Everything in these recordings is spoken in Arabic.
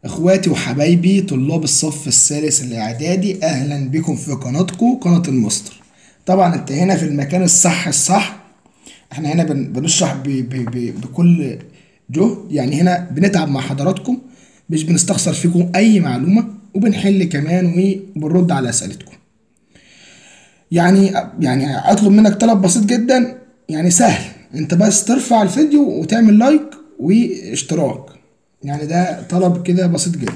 اخواتي وحبايبي طلاب الصف الثالث الاعدادي، اهلا بكم في قناتكم قناة المستر. طبعا انت هنا في المكان الصح. احنا هنا بنشرح بكل جهد، يعني هنا بنتعب مع حضراتكم، مش بنستخسر فيكم اي معلومة، وبنحل كمان وبنرد على اسئلتكم. يعني اطلب منك طلب بسيط جدا، يعني سهل، انت بس ترفع الفيديو وتعمل لايك واشتراك. يعني ده طلب كده بسيط جدا.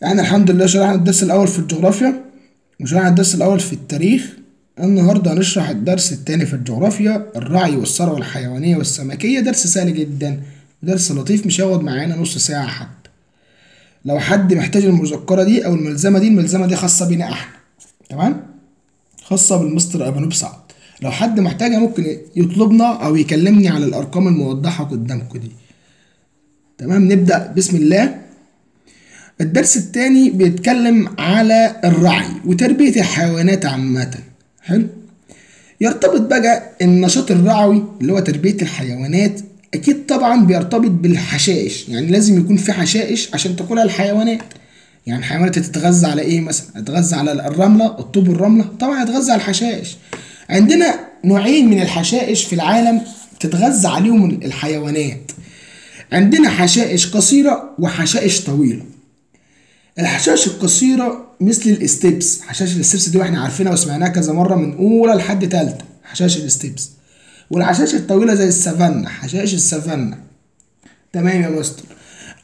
يعني الحمد لله شرحنا الدرس الأول في الجغرافيا، وشرحنا الدرس الأول في التاريخ. النهاردة هنشرح الدرس التاني في الجغرافيا، الرعي والثروة الحيوانية والسمكية. درس سهل جدا، درس لطيف، مش هياخد معانا نص ساعة حتى. لو حد محتاج المذكرة دي أو الملزمة دي خاصة بينا احنا، تمام، خاصة بالمستر أبانوب سعد. لو حد محتاجها ممكن يطلبنا أو يكلمني على الأرقام الموضحة قدامكم دي. تمام، نبدأ بسم الله. الدرس التاني بيتكلم على الرعي وتربية الحيوانات عامة. حلو. يرتبط بقى النشاط الرعوي اللي هو تربية الحيوانات، أكيد طبعا بيرتبط بالحشائش، يعني لازم يكون في حشائش عشان تاكلها الحيوانات. يعني الحيوانات تتغذى على إيه مثلا؟ تتغذى على الرملة، الطوب الرملة، طبعا هتتغذى على الحشائش. عندنا نوعين من الحشائش في العالم تتغذى عليهم الحيوانات. عندنا حشائش قصيرة وحشائش طويلة. الحشائش القصيرة مثل الاستبس، حشائش الاستبس دي واحنا عارفينها وسمعناها كذا مرة من أولى لحد تالتة، حشائش الاستبس. والحشائش الطويلة زي السافانا، حشائش السافانا. تمام يا مستر.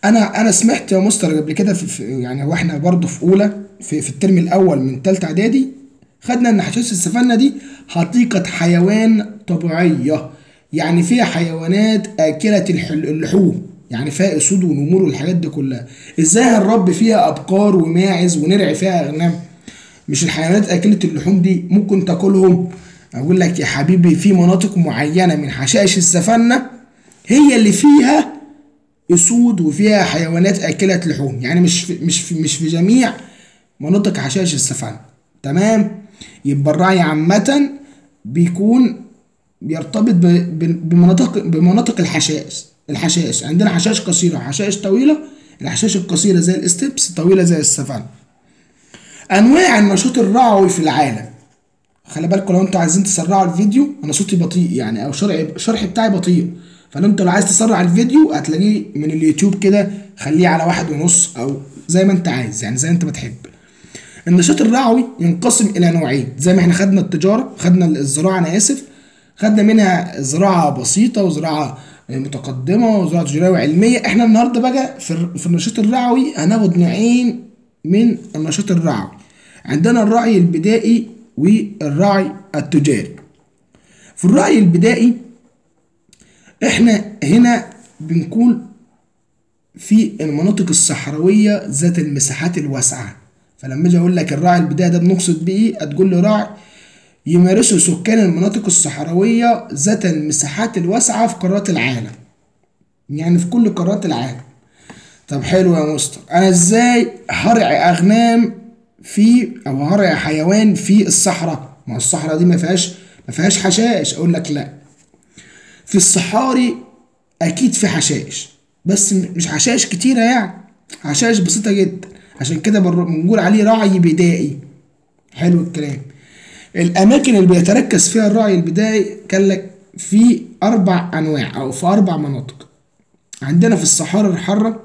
أنا سمعت يا مستر قبل كده يعني واحنا برضه في أولى في الترم الأول من تالتة إعدادي، خدنا إن حشائش السافانا دي حديقة حيوان طبيعية، يعني فيها حيوانات آكلة اللحوم، يعني فيها اسود ونمور والحاجات دي كلها. ازاي هنربي فيها ابقار وماعز ونرعي فيها اغنام؟ مش الحيوانات اكلة اللحوم دي ممكن تاكلهم؟ اقول لك يا حبيبي، في مناطق معينة من حشائش السفنة هي اللي فيها اسود وفيها حيوانات اكلة لحوم، يعني مش في جميع مناطق حشائش السفنة. تمام. يبقى الرعي عامة بيكون بيرتبط بمناطق الحشائش. عندنا حشائش قصيرة وحشائش طويلة. الحشائش القصيرة زي الاستبس، طويلة زي السفان. أنواع النشاط الرعوي في العالم. خلي بالكم لو انتوا عايزين تسرعوا الفيديو، أنا صوتي بطيء يعني، أو الشرح بتاعي بطيء، فلو لو عايز تسرع الفيديو هتلاقيه من اليوتيوب كده، خليه على 1.5 أو زي ما انت عايز، يعني زي انت بتحب. النشاط الرعوي ينقسم إلى نوعين، زي ما احنا خدنا التجارة، خدنا الزراعة، أنا آسف، خدنا منها زراعة بسيطة وزراعة متقدمة وزراعة تجارية وعلمية. احنا النهاردة بقى في النشاط الرعوي هناخد نوعين من النشاط الرعوي. عندنا الرعي البدائي والرعي التجاري. في الرعي البدائي احنا هنا بنكون في المناطق الصحراوية ذات المساحات الواسعة. فلما اجي اقول لك الرعي البدائي ده بنقصد بيه، هتقول لي راعي يمارسه سكان المناطق الصحراوية ذات المساحات الواسعة في قارات العالم، يعني في كل قارات العالم. طب حلو يا مستر، أنا إزاي هرعي أغنام أو هرعي حيوان في الصحراء؟ ما الصحراء دي ما فيهاش حشائش. أقول لك لأ، في الصحاري أكيد في حشائش، بس مش حشائش كتيرة، يعني حشائش بسيطة جدا، عشان كده بنقول عليه رعي بدائي. حلو الكلام. الأماكن اللي بيتركز فيها الرعي البدائي قال لك في 4 أنواع أو في 4 مناطق. عندنا في الصحاري الحارة،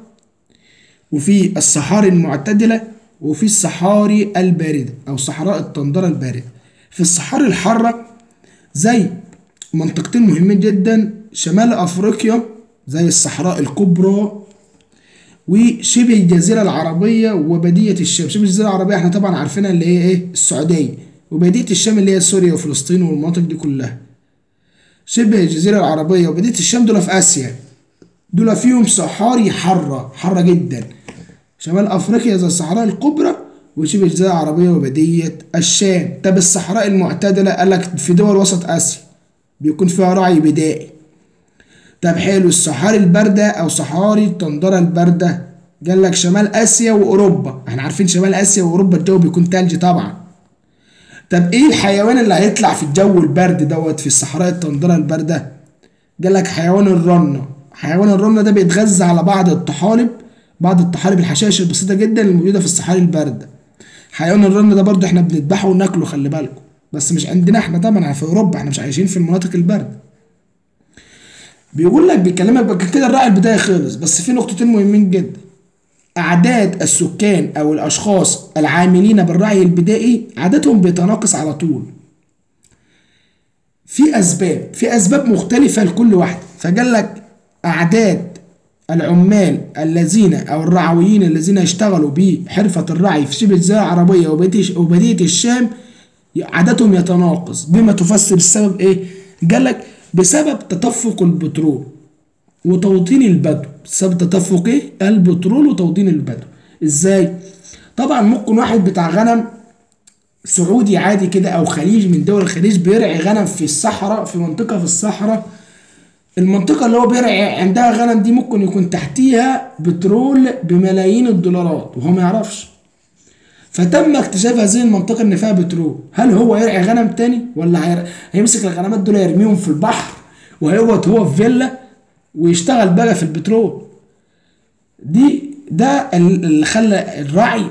وفي الصحاري المعتدلة، وفي الصحاري الباردة أو صحراء التندرة الباردة. في الصحاري الحارة زي منطقتين مهمين جدا، شمال أفريقيا زي الصحراء الكبرى، وشبه الجزيرة العربية وبدية الشام. شبه الجزيرة العربية احنا طبعا عارفينها اللي هي ايه، السعودية، وبدية الشام اللي هي سوريا وفلسطين والمناطق دي كلها. شبه الجزيرة العربية وبدية الشام دول في آسيا، دول فيهم صحاري حارة جدا. شمال أفريقيا زي الصحراء الكبرى وشبه الجزيرة العربية وبدية الشام. طب الصحراء المعتدلة قال لك في دول وسط آسيا بيكون فيها رعي بدائي. طب حلو، الصحاري الباردة أو صحاري التندرة الباردة قال لك شمال آسيا وأوروبا. احنا عارفين شمال آسيا وأوروبا الجو بيكون تلج طبعا. طب ايه الحيوان اللي هيطلع في الجو البرد دوت في الصحراء التندرة الباردة؟ قال لك حيوان الرنة. حيوان الرنة ده بيتغذى على بعض الطحالب بعض الطحالب الحشائش البسيطه جدا الموجوده في الصحاري البارده. حيوان الرن ده برضه احنا بنذبحه وناكله، خلي بالكم، بس مش عندنا احنا طبعا، في اوروبا، احنا مش عايشين في المناطق البارده. بيقول لك بيكلمك بقى كده الراعي البدائي خلص، بس في نقطتين مهمين جدا. اعداد السكان او الاشخاص العاملين بالرعي البدائي عددهم بيتناقص على طول. في اسباب مختلفه لكل واحده، فقال لك اعداد العمال الذين او الرعويين الذين يشتغلوا بحرفه الرعي في شبه الجزيره العربيه وبديه الشام عددهم يتناقص، بما تفسر السبب ايه؟ قال لك بسبب تدفق البترول وتوطين البدو. بسبب تدفق ايه؟ البترول وتوطين البدو. ازاي؟ طبعا ممكن واحد بتاع غنم سعودي عادي كده او خليج من دول الخليج بيرعي غنم في الصحراء، في منطقه في الصحراء، المنطقه اللي هو بيرعي عندها غنم دي ممكن يكون تحتيها بترول بملايين الدولارات وهو ما يعرفش. فتم اكتشاف هذه المنطقه ان فيها بترول. هل هو يرعي غنم تاني ولا هيمسك الغنمات دول يرميهم في البحر وهيقعد هو في فيلا ويشتغل بقى في البترول؟ ده اللي خلى الرعي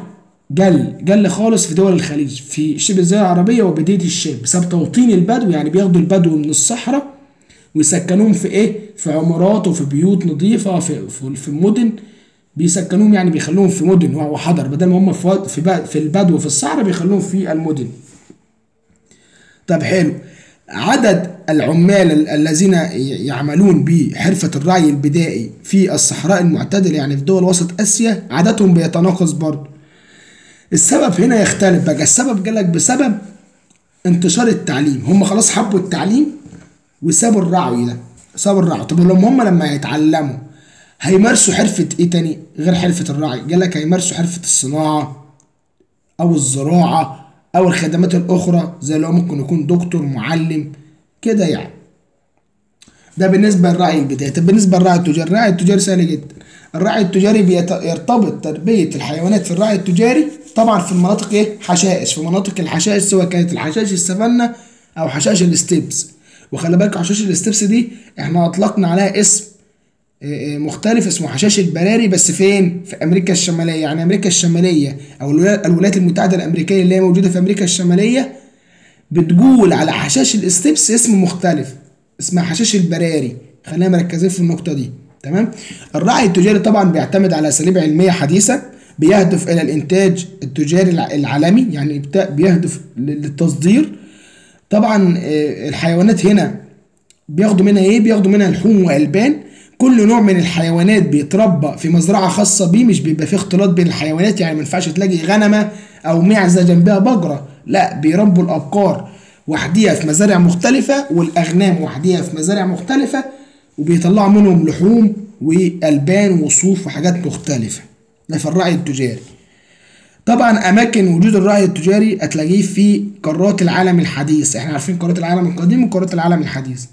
جل خالص في دول الخليج، في شبه الجزيره العربيه وبديه الشام، بسبب توطين البدو. يعني بياخدوا البدو من الصحراء ويسكنوهم في ايه؟ في عمارات وفي بيوت نظيفه في مدن، بيسكنوهم يعني بيخلوهم في مدن وحضر، بدل ما هم في البدو في الصحراء بيخلوهم في المدن. طب حلو، عدد العمال الذين يعملون بحرفة الرعي البدائي في الصحراء المعتدلة يعني في دول وسط آسيا عددهم بيتناقص برضه. السبب هنا يختلف بقى. السبب قالك بسبب انتشار التعليم، هم خلاص حبوا التعليم وسابوا الرعي ده، سابوا الرعي. طب لما يتعلموا هيمارسوا حرفة ايه تاني غير حرفة الرعي؟ قالك هيمارسوا حرفة الصناعة او الزراعة او الخدمات الاخرى، زي اللي هو ممكن يكون دكتور، معلم كده يعني. ده بالنسبة للرعي البدائي. طب بالنسبة للرعي التجاري، الرعي التجاري سهل جدا. الرعي التجاري يرتبط تربية الحيوانات في الرعي التجاري طبعا في المناطق ايه؟ حشائش، في مناطق الحشائش، سواء كانت الحشائش السافانا او حشائش الاستبس. وخلي بالك حشائش الاستبس دي احنا اطلقنا عليها اسم مختلف اسمه حشائش البراري، بس فين؟ في امريكا الشماليه. يعني امريكا الشماليه او الولايات المتحده الامريكيه اللي هي موجوده في امريكا الشماليه بتقول على حشائش الاستبس اسم مختلف اسمها حشائش البراري. خلينا مركزين في النقطه دي، تمام؟ الرعي التجاري طبعا بيعتمد على اساليب علميه حديثه، بيهدف الى الانتاج التجاري العالمي، يعني بيهدف للتصدير. طبعا الحيوانات هنا بياخدوا منها ايه؟ بياخدوا منها لحوم والبان. كل نوع من الحيوانات بيتربى في مزرعه خاصه بيه، مش بيبقى فيه اختلاط بين الحيوانات. يعني ما ينفعش تلاقي غنمه او معزه جنبها بقره، لا، بيربوا الابقار وحديها في مزارع مختلفه والاغنام وحديها في مزارع مختلفه، وبيطلعوا منهم لحوم والبان وصوف وحاجات مختلفه. ده في الرعي التجاري. طبعا اماكن وجود الرعي التجاري هتلاقيه في قارات العالم الحديث. احنا عارفين قارات العالم القديم وقارات العالم الحديث.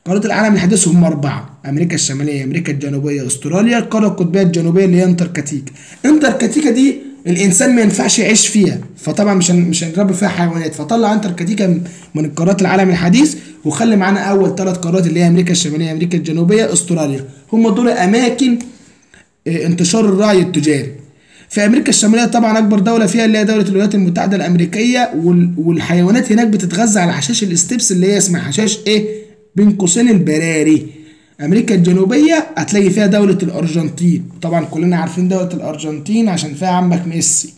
قارات العالم الحديث هم 4: امريكا الشماليه، امريكا الجنوبيه، استراليا، القاره القطبيه الجنوبيه اللي هي انتاركتيكا. انتاركتيكا دي الانسان ما ينفعش يعيش فيها، فطبعا مش هنربي فيها حيوانات، فطلع انتاركتيكا من قارات العالم الحديث، وخلي معانا اول 3 قارات اللي هي امريكا الشماليه، امريكا الجنوبيه، استراليا. هم دول اماكن انتشار الرعي التجاري. في امريكا الشماليه طبعا اكبر دوله فيها اللي هي دوله الولايات المتحده الامريكيه، والحيوانات هناك بتتغذى على حشائش الاستبس اللي هي اسمها حشائش ايه؟ بين قوسين البراري. امريكا الجنوبيه هتلاقي فيها دوله الارجنتين، طبعا كلنا عارفين دوله الارجنتين عشان فيها عمك ميسي،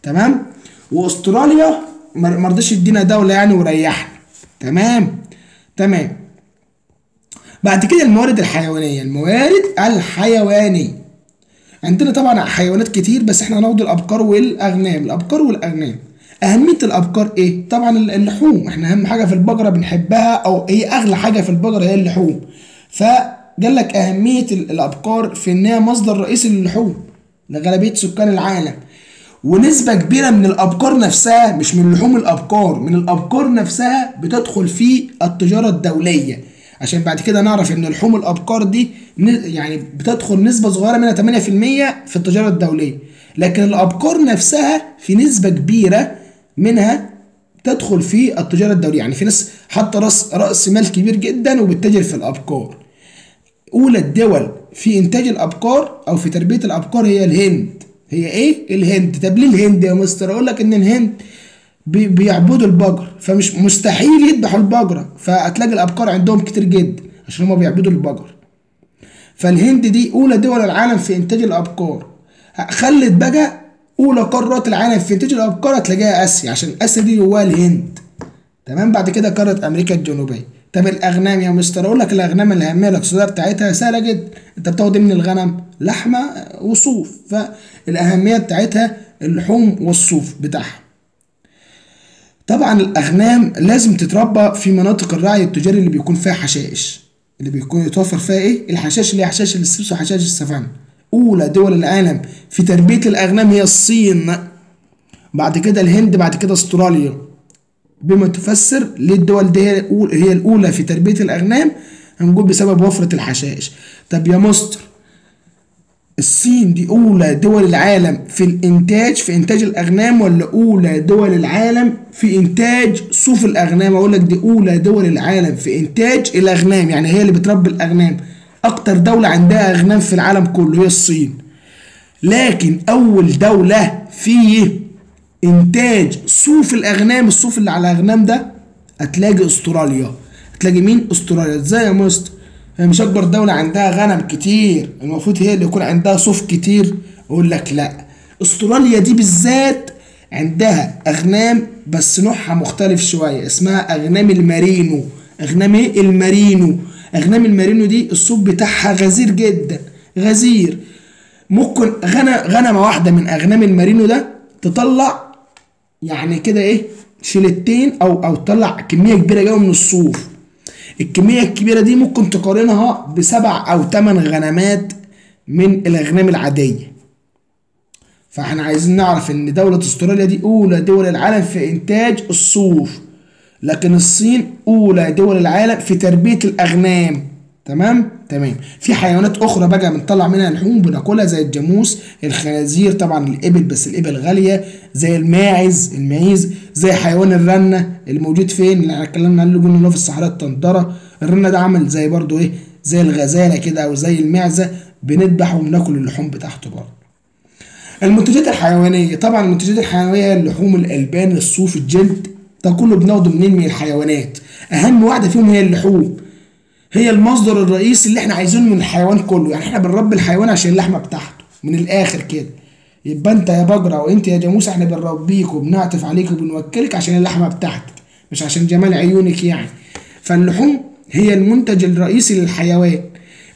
تمام؟ واستراليا ما رضيش يدينا دوله يعني وريحنا، تمام. بعد كده الموارد الحيوانيه عندنا طبعا حيوانات كتير، بس احنا هناخد الابقار والاغنام. اهميه الابقار ايه؟ طبعا اللحوم. احنا اهم حاجه في البقره بنحبها، او هي اغلى حاجه في البقره هي اللحوم. فقال لك اهميه الابقار في انها مصدر رئيسي للحوم لغالبيه سكان العالم. ونسبه كبيره من الابقار نفسها، مش من لحوم الابقار، من الابقار نفسها بتدخل في التجاره الدوليه، عشان بعد كده نعرف ان لحوم الابقار دي يعني بتدخل نسبه صغيره منها 8% في التجاره الدوليه، لكن الابقار نفسها في نسبه كبيره منها تدخل في التجاره الدوليه. يعني في ناس حاطه راس مال كبير جدا وبتتاجر في الابقار. اولى الدول في انتاج الابقار او في تربيه الابقار هي الهند. هي ايه؟ الهند. طب ليه الهند يا مستر؟ اقول لك ان الهند بيعبدوا البقر، فمش مستحيل يذبحوا البقره، فهتلاقي الابقار عندهم كتير جدا عشان هم بيعبدوا البقر. فالهند دي اولى دول العالم في انتاج الابقار. خلت بقى اولى قارات العالم في انتاج الابقار هتلاقيها اسيا، عشان اسيا دي جواها الهند. تمام. بعد كده قاره امريكا الجنوبيه. طب الاغنام يا مستر؟ اقول لك الاغنام الاهميه الاقتصاديه بتاعتها سهله جدا. انت بتاخد من الغنم لحمه وصوف، فالاهميه بتاعتها اللحوم والصوف بتاعها. طبعا الاغنام لازم تتربى في مناطق الرعي التجاري اللي بيكون فيها حشائش، اللي بيكون يتوفر فيها ايه؟ الحشائش، اللي هي حشائش السبس وحشائش السافانا. اولى دول العالم في تربيه الاغنام هي الصين، بعد كده الهند، بعد كده استراليا. بما تفسر ليه الدول دي هي الاولى في تربيه الاغنام، هنقول بسبب وفره الحشائش. طب يا مستر، الصين دي اولى دول العالم في الانتاج، في انتاج الاغنام، ولا اولى دول العالم في انتاج صوف الاغنام؟ اقول لك دي اولى دول العالم في انتاج الاغنام، يعني هي اللي بتربي الاغنام. اكتر دولة عندها اغنام في العالم كله هي الصين. لكن اول دولة في انتاج صوف الاغنام، الصوف اللي على الاغنام ده، هتلاقي استراليا. هتلاقي مين؟ استراليا. ازاي يا مستر؟ هي مش اكبر دولة عندها غنم كتير، المفروض هي اللي يكون عندها صوف كتير. اقول لك لا، استراليا دي بالذات عندها اغنام بس نوعها مختلف شوية، اسمها اغنام المارينو. اغنام ايه؟ المارينو. اغنام المارينو دي الصوف بتاعها غزير جدا، غزير. ممكن غنمة واحدة من اغنام المارينو ده تطلع يعني كده ايه، شيلتين او تطلع كمية كبيرة قوي من الصوف. الكمية الكبيرة دي ممكن تقارنها ب7 أو 8 غنمات من الأغنام العادية. فاحنا عايزين نعرف إن دولة استراليا دي أولى دول العالم في إنتاج الصوف، لكن الصين أولى دول العالم في تربية الأغنام. تمام؟ تمام. في حيوانات أخرى بقى بنطلع منها لحوم بناكلها، زي الجاموس، الخنازير، طبعا الإبل بس الإبل غالية، زي المعيز، زي حيوان الرنة اللي موجود فين؟ اللي اتكلمنا عنه، قلنا له في الصحراء الطندرة. الرنة ده عامل زي برضو إيه؟ زي الغزالة كده أو زي المعزة، بنذبحه وبناكل اللحوم بتاعته برضه. المنتجات الحيوانية، طبعا المنتجات الحيوانية اللحوم، الألبان، الصوف، الجلد، ده كله بناخده منين؟ من الحيوانات. أهم واحدة فيهم هي اللحوم، هي المصدر الرئيسي اللي احنا عايزينه من الحيوان كله. يعني احنا بنربي الحيوان عشان اللحمه بتاعته من الاخر كده. يبقى انت يا بقره وانت يا جاموسه احنا بنربيك وبنعطف عليك وبنوكلك عشان اللحمه بتاعتك، مش عشان جمال عيونك يعني. فاللحوم هي المنتج الرئيسي للحيوان.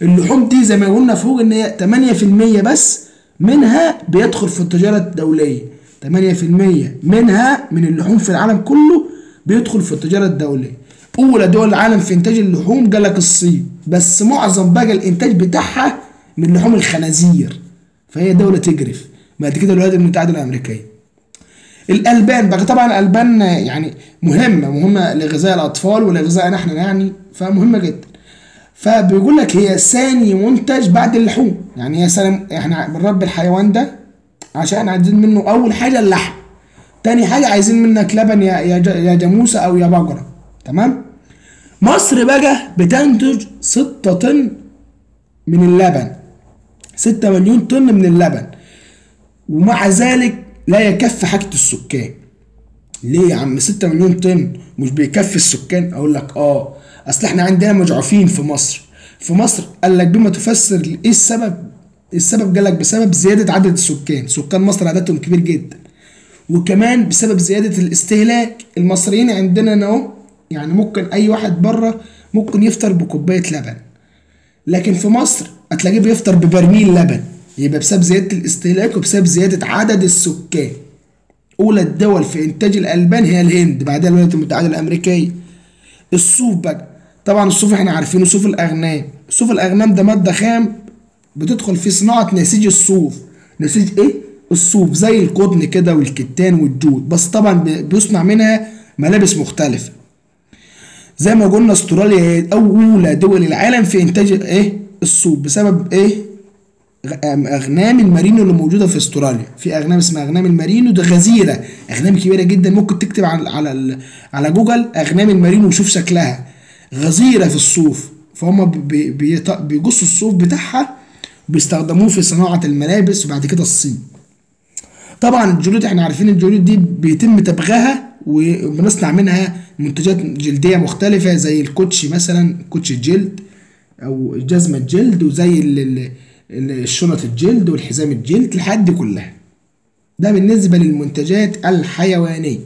اللحوم دي زي ما قلنا فوق ان هي 8% بس منها بيدخل في التجاره الدوليه. 8% منها من اللحوم في العالم كله بيدخل في التجاره الدوليه. اولى دول العالم في انتاج اللحوم قالك الصين، بس معظم بقى الانتاج بتاعها من لحوم الخنازير، فهي دوله تجرف. بعد كده الولايات المتحده الامريكيه. الالبان بقى، طبعا الالبان يعني مهمه لغذاء الاطفال ولغذائنا احنا يعني، فمهمه جدا. فبيقول لك هي ثاني منتج بعد اللحوم، يعني هي احنا بنربي الحيوان ده عشان عايزين منه اول حاجه اللحم، تاني حاجه عايزين منك لبن يا جاموسه او يا بقره. تمام. مصر بقى بتنتج 6 طن من اللبن، 6 مليون طن من اللبن، ومع ذلك لا يكفي حاجة السكان. ليه يا عم 6 مليون طن مش بيكفي السكان؟ اقول لك اصل احنا عندنا مجعوفين في مصر. قال لك بما تفسر ايه السبب؟ السبب قال لك بسبب زيادة عدد السكان. سكان مصر عددهم كبير جدا، وكمان بسبب زيادة الاستهلاك. المصريين عندنا اهو يعني ممكن اي واحد بره ممكن يفطر بكوبايه لبن، لكن في مصر هتلاقيه بيفطر ببرميل لبن. يبقى بسبب زياده الاستهلاك وبسبب زياده عدد السكان. اولى الدول في انتاج الالبان هي الهند، بعدها الولايات المتحده الامريكيه. الصوف بقى، طبعا الصوف احنا عارفينه، صوف الاغنام. صوف الاغنام ده ماده خام بتدخل في صناعه نسيج الصوف. نسيج ايه؟ الصوف، زي القطن كده والكتان والجود، بس طبعا بيصنع منها ملابس مختلفه. زي ما قلنا استراليا هي اولى دول العالم في انتاج ايه؟ الصوف، بسبب ايه؟ اغنام المارينو اللي موجوده في استراليا. في اغنام اسمها اغنام المارينو، ده غزيره، اغنام كبيره جدا. ممكن تكتب على جوجل اغنام المارينو وشوف شكلها، غزيره في الصوف. فهم بيجصوا الصوف بتاعها وبيستخدموه في صناعة الملابس، وبعد كده الصين. طبعا الجلود احنا عارفين الجلود دي بيتم تبغيها وبنصنع منها منتجات جلدية مختلفة، زي الكوتشي مثلا، كوتشي الجلد او جزمة الجلد، وزي الشنط الجلد والحزام الجلد، الحاجات دي كلها. ده بالنسبة للمنتجات الحيوانية.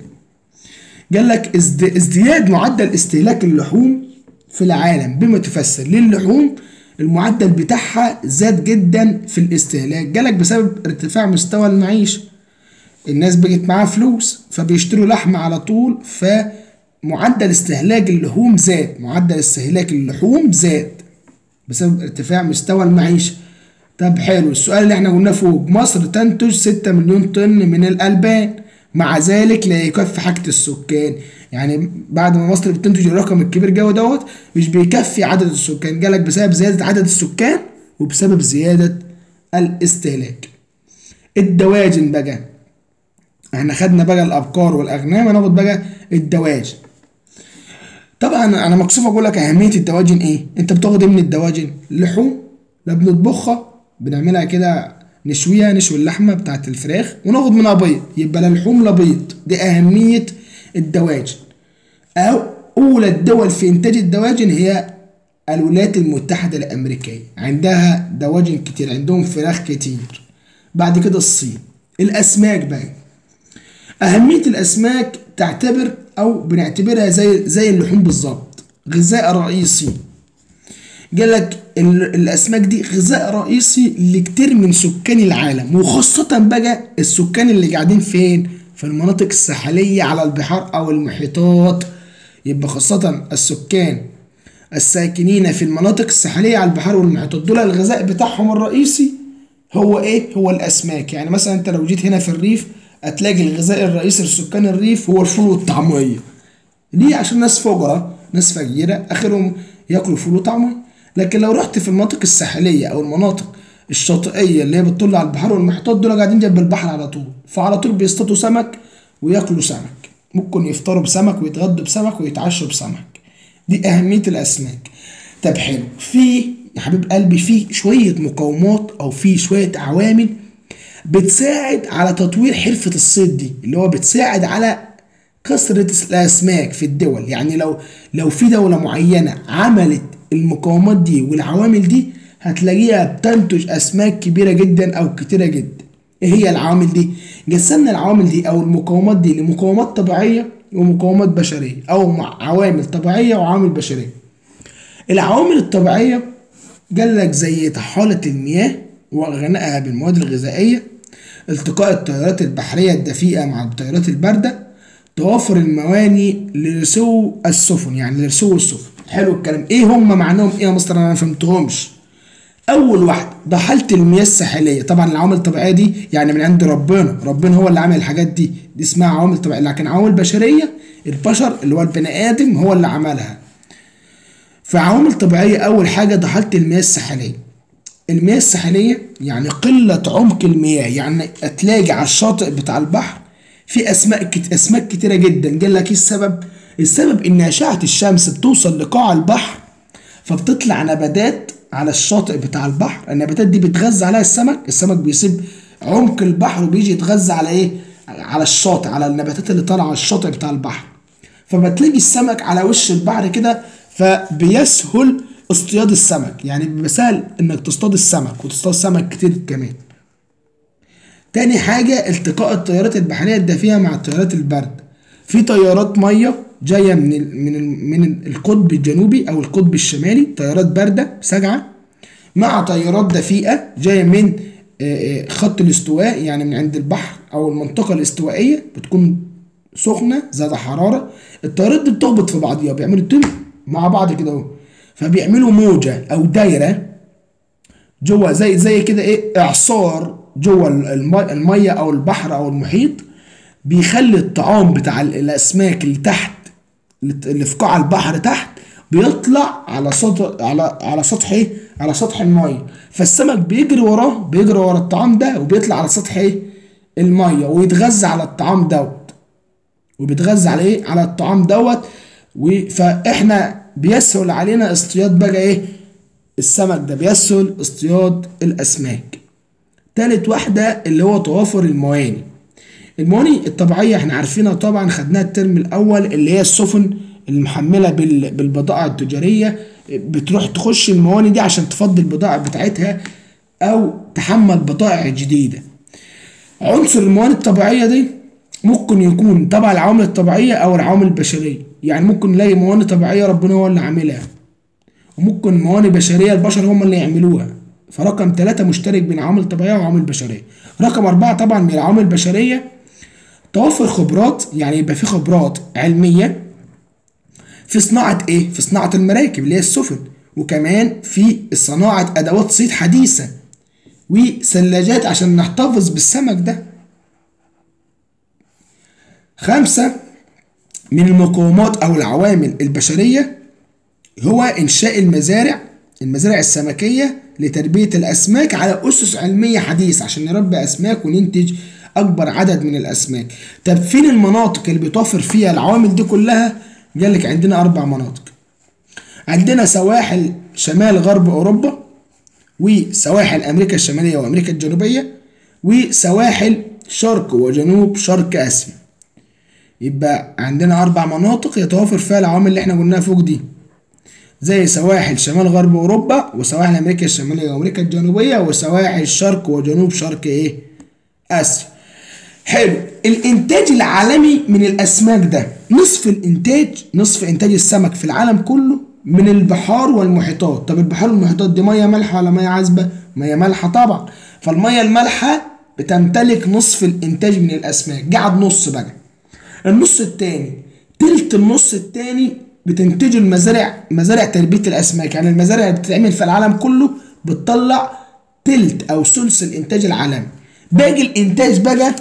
قال لك ازدياد معدل استهلاك اللحوم في العالم بما تفسر. للحوم المعدل بتاعها زاد جدا في الاستهلاك، قال لك بسبب ارتفاع مستوى المعيشة. الناس بقت معاها فلوس فبيشتروا لحمة على طول، فمعدل استهلاك اللحوم زاد. معدل استهلاك اللحوم زاد بسبب ارتفاع مستوى المعيشة. طب حلو، السؤال اللي احنا قلناه فوق، مصر تنتج 6 مليون طن من الألبان، مع ذلك لا يكفي حاجة السكان. يعني بعد ما مصر بتنتج الرقم الكبير جو دوت مش بيكفي عدد السكان. جالك بسبب زيادة عدد السكان وبسبب زيادة الاستهلاك. الدواجن بقى، احنا خدنا بقى الأبقار والأغنام، هناخد بقى الدواجن. طبعا انا مكسوف اقول لك اهميه الدواجن ايه. انت بتاخد ايه من الدواجن؟ لحوم، لا بنطبخها، بنعملها كده نشويها، نشوي اللحمه بتاعت الفراخ وناخد منها بيض، يبقى لا لحوم لا بيض. دي اهميه الدواجن. اولى الدول في انتاج الدواجن هي الولايات المتحده الامريكيه، عندها دواجن كتير، عندهم فراخ كتير. بعد كده الصين. الاسماك بقى، اهميه الاسماك تعتبر او بنعتبرها زي اللحوم بالظبط، غذاء رئيسي. قال لك الاسماك دي غذاء رئيسي لكتير من سكان العالم، وخاصه بقى السكان اللي قاعدين فين؟ في المناطق الساحليه على البحار او المحيطات. يبقى خاصه السكان الساكنين في المناطق الساحليه على البحار والمحيطات، دول الغذاء بتاعهم الرئيسي هو ايه؟ هو الاسماك. يعني مثلا انت لو جيت هنا في الريف هتلاقي الغذاء الرئيسي لسكان الريف هو الفول والطعميه. ليه؟ عشان ناس فقراء، ناس فقيره، اخرهم ياكلوا فول وطعميه. لكن لو رحت في المناطق الساحليه او المناطق الشاطئيه اللي هي بتطل على البحار والمحيطات، دول قاعدين جنب البحر على طول، فعلى طول بيصطادوا سمك وياكلوا سمك. ممكن يفطروا بسمك ويتغدوا بسمك ويتعشوا بسمك. دي اهميه الاسماك. طب حلو، في يا حبيب قلبي في شويه مقومات او في شويه عوامل بتساعد على تطوير حرفة الصيد دي، اللي هو بتساعد على كثرة الأسماك في الدول. يعني لو في دولة معينة عملت المقومات دي والعوامل دي، هتلاقيها بتنتج أسماك كبيرة جدا أو كتيرة جدا. إيه هي العوامل دي؟ قسمنا العوامل دي أو المقومات دي لمقومات طبيعية ومقومات بشرية، أو عوامل طبيعية وعوامل بشرية. العوامل الطبيعية قال لك زي طحالة المياه وغنائها بالمواد الغذائية، التقاء التيارات البحرية الدفيئة مع التيارات الباردة، توافر المواني لرسو السفن، يعني لرسو السفن. حلو الكلام. ايه هم معناهم ايه يا مستر؟ انا ما فهمتهمش. اول واحد ضحالة المياه الساحلية. طبعا العوامل الطبيعية دي يعني من عند ربنا هو اللي عامل الحاجات دي اسمها عوامل طبيعية. لكن عوامل بشرية البشر اللي هو البني ادم هو اللي عملها. فعوامل طبيعية اول حاجة ضحالة المياه الساحلية. المياه الساحلية يعني قلة عمق المياه، يعني تلاقي على الشاطئ بتاع البحر في أسماك كتيرة جدا. قال لك إيه السبب؟ السبب إن أشعة الشمس بتوصل لقاع البحر، فبتطلع نباتات على الشاطئ بتاع البحر. النباتات دي بتغذى عليها السمك بيسيب عمق البحر وبيجي يتغذى على إيه؟ على الشاطئ، على النباتات اللي طالعة على الشاطئ بتاع البحر. فبتلاقي السمك على وش البحر كده، فبيسهل اصطياد السمك، يعني بيبقى سهل انك تصطاد السمك وتصطاد سمك كتير كمان. تاني حاجة التقاء التيارات البحرية الدافئة مع التيارات الباردة. في تيارات مية جاية من القطب الجنوبي او القطب الشمالي، تيارات باردة ساقعة، مع تيارات دفيئة جاية من خط الاستواء، يعني من عند البحر او المنطقة الاستوائية، بتكون سخنة ذات حرارة. التيارات دي بتخبط في بعضيها، بيعملوا مع بعض كده اهو، فبيعملوا موجة او دايرة جوه زي كده ايه، اعصار جوه الميه او البحر او المحيط، بيخلي الطعام بتاع الاسماك اللي تحت، اللي في قاع البحر تحت، بيطلع على سطح ايه، على سطح الميه. فالسمك بيجري ورا الطعام ده، وبيطلع على سطح ايه، الميه، ويتغذى على الطعام دوت، وبيتغذى على ايه، على الطعام دوت. فاحنا بيسهل علينا اصطياد بقى ايه، السمك ده بيسهل اصطياد الاسماك. تالت واحدة اللي هو توافر المواني. المواني الطبيعية احنا عارفينها طبعا، خدناها الترم الاول، اللي هي السفن المحملة بالبضائع التجارية بتروح تخش المواني دي عشان تفضي البضائع بتاعتها او تحمل بضائع جديدة. عنصر الموانئ الطبيعية دي ممكن يكون تبع العوامل الطبيعية أو العوامل البشرية، يعني ممكن نلاقي موانئ طبيعية ربنا هو اللي عاملها، وممكن موانئ بشرية البشر هم اللي يعملوها. فرقم 3 مشترك بين عوامل طبيعية وعوامل بشرية. رقم 4 طبعا من العوامل البشرية توفر خبرات، يعني يبقى في خبرات علمية في صناعة إيه؟ في صناعة المراكب اللي هي السفن، وكمان في صناعة أدوات صيد حديثة وثلاجات عشان نحتفظ بالسمك ده. 5 من المقومات أو العوامل البشرية هو إنشاء المزارع السمكية لتربية الأسماك على أسس علمية حديثة عشان نربي أسماك وننتج أكبر عدد من الأسماك. طب فين المناطق اللي بيتوفر فيها العوامل دي كلها؟ قال لك عندنا 4 مناطق. عندنا سواحل شمال غرب أوروبا، وسواحل أمريكا الشمالية وأمريكا الجنوبية، وسواحل شرق وجنوب شرق آسيا. يبقى عندنا 4 مناطق يتوافر فيها العوامل اللي احنا قلناها فوق دي، زي سواحل شمال غرب أوروبا وسواحل أمريكا الشمالية وأمريكا الجنوبية وسواحل شرق وجنوب شرق إيه؟ آسيا. حلو. الإنتاج العالمي من الأسماك ده نصف إنتاج السمك في العالم كله من البحار والمحيطات. طب البحار والمحيطات دي مية مالحة ولا مية عذبة؟ مية مالحة طبعا. فالمية المالحة بتمتلك نصف الإنتاج من الأسماك. قعد نص بقى. النص التاني، تلت النص التاني بتنتجه مزارع تربية الأسماك، يعني المزارع اللي بتتعمل في العالم كله بتطلع تلت أو ثلث الإنتاج العالمي. باقي الإنتاج بقى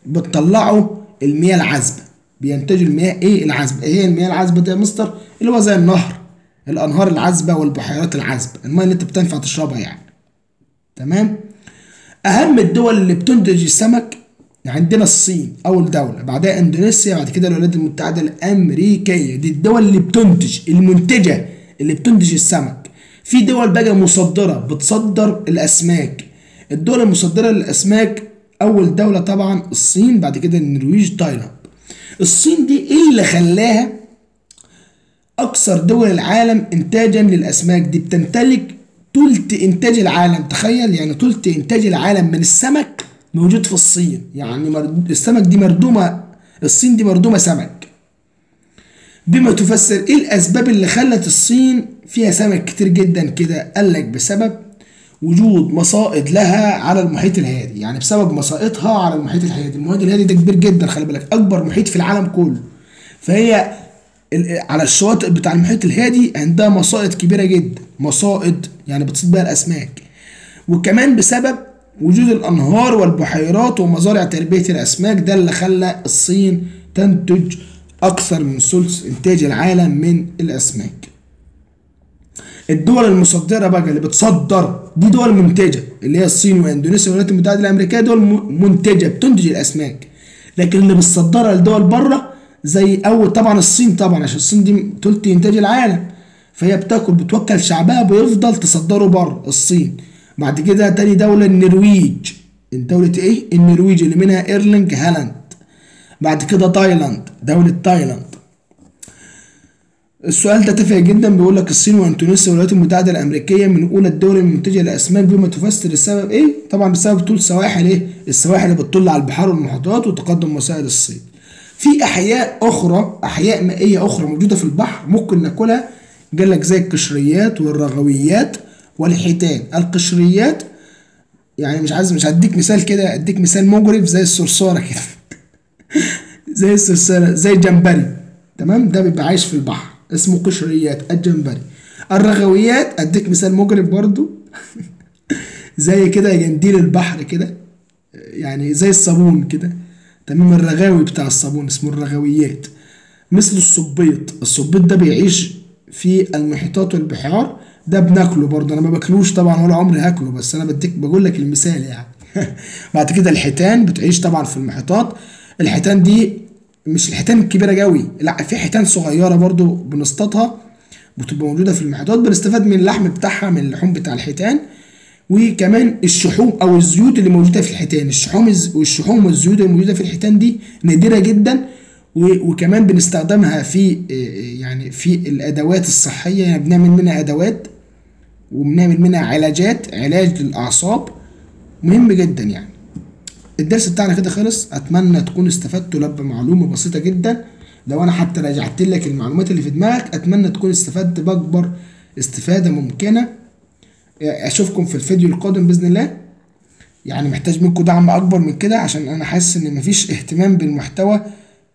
بتطلعه المياه العذبة، بينتجوا المياه إيه العذبة. إيه هي المياه العذبة دي يا مستر؟ اللي هو زي الأنهار العذبة والبحيرات العذبة، المياه اللي أنت بتنفع تشربها يعني. تمام؟ أهم الدول اللي بتنتج السمك عندنا الصين أول دولة، بعدها إندونيسيا، بعد كده الولايات المتحدة الأمريكية. دي الدول اللي المنتجة اللي بتنتج السمك. في دول بقى مصدرة بتصدر الأسماك. الدول المصدرة للأسماك أول دولة طبعا الصين، بعد كده النرويج، تايلاند. الصين دي إيه اللي خلاها أكثر دول العالم إنتاجا للأسماك؟ دي بتمتلك تلت إنتاج العالم. تخيل يعني تلت إنتاج العالم من السمك موجود في الصين. يعني السمك دي مردومة، الصين دي مردومة سمك. بما تفسر ايه الاسباب اللي خلت الصين فيها سمك كتير جدا كده؟ قالك بسبب وجود مصائد لها على المحيط الهادي، يعني بسبب مصائدها على المحيط الهادي. المحيط الهادي ده كبير جدا، خلي بالك اكبر محيط في العالم كله. فهي على الشواطئ بتاع المحيط الهادي عندها مصائد كبيرة جدا، مصائد يعني بتصيد بها الاسماك. وكمان بسبب وجود الأنهار والبحيرات ومزارع تربية الأسماك، ده اللي خلى الصين تنتج أكثر من ثلث إنتاج العالم من الأسماك. الدول المصدرة بقى اللي بتصدر دي دول منتجة، اللي هي الصين وإندونيسيا والولايات المتحدة الأمريكية، دول منتجة بتنتج الأسماك. لكن اللي بتصدرها لدول بره زي أول طبعا الصين، طبعا عشان الصين دي تلت إنتاج العالم، فهي بتوكل شعبها بيفضل تصدره بره الصين. بعد كده تاني دولة النرويج. دولة ايه؟ النرويج اللي منها ايرلينج هالاند. بعد كده تايلاند، دولة تايلاند. السؤال ده تافه جدا، بيقول لك الصين واندونيسيا والولايات المتحدة الأمريكية من أولى الدول المنتجة للأسماك، بما تفسر السبب ايه؟ طبعا بسبب طول سواحل ايه؟ السواحل اللي بتطل على البحار والمحيطات وتقدم وسائل الصيد. في أحياء مائية أخرى موجودة في البحر ممكن ناكلها، قال لك زي القشريات والرغويات والحيتان. القشريات يعني مش هديك مثال كده، اديك مثال مجرف زي الصرصاره كده زي الصرصاره، زي الجمبري. تمام؟ ده بيبقى عايش في البحر اسمه قشريات الجمبري. الرغويات اديك مثال مجرف برضو زي كده جنديل البحر كده، يعني زي الصابون كده. تمام؟ الرغاوي بتاع الصابون اسمه الرغويات. مثل الصبيط ده بيعيش في المحيطات والبحار، ده بناكله برضه. انا ما باكلوش طبعا ولا عمري هاكله، بس انا بقول لك المثال يعني بعد كده الحيتان بتعيش طبعا في المحيطات. الحيتان دي مش الحيتان الكبيره قوي، لا، في حيتان صغيره برضه بنصطادها بتبقى موجوده في المحيطات، بنستفاد من اللحم بتاعها، من اللحوم بتاع الحيتان، وكمان الشحوم او الزيوت اللي موجوده في الحيتان. الشحوم والزيوت اللي موجوده في الحيتان دي نادره جدا، وكمان بنستخدمها في يعني في الادوات الصحيه، يعني بنعمل منها ادوات وبنعمل منها علاج للاعصاب، مهم جدا يعني. الدرس بتاعنا كده خلص، اتمنى تكونوا استفدتوا لو بمعلومه بسيطه جدا. لو انا حتى رجعت لك المعلومات اللي في دماغك، اتمنى تكون استفدت باكبر استفاده ممكنه. اشوفكم في الفيديو القادم باذن الله. يعني محتاج منكم دعم اكبر من كده، عشان انا حاسس ان مفيش اهتمام بالمحتوى،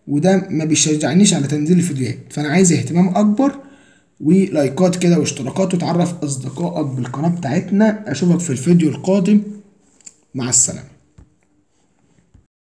وده ما بيشجعنيش على تنزيل الفيديوهات. فانا عايز اهتمام اكبر ولايكات كده واشتراكات، وتعرف اصدقائك بالقناه بتاعتنا. اشوفك في الفيديو القادم، مع السلامه.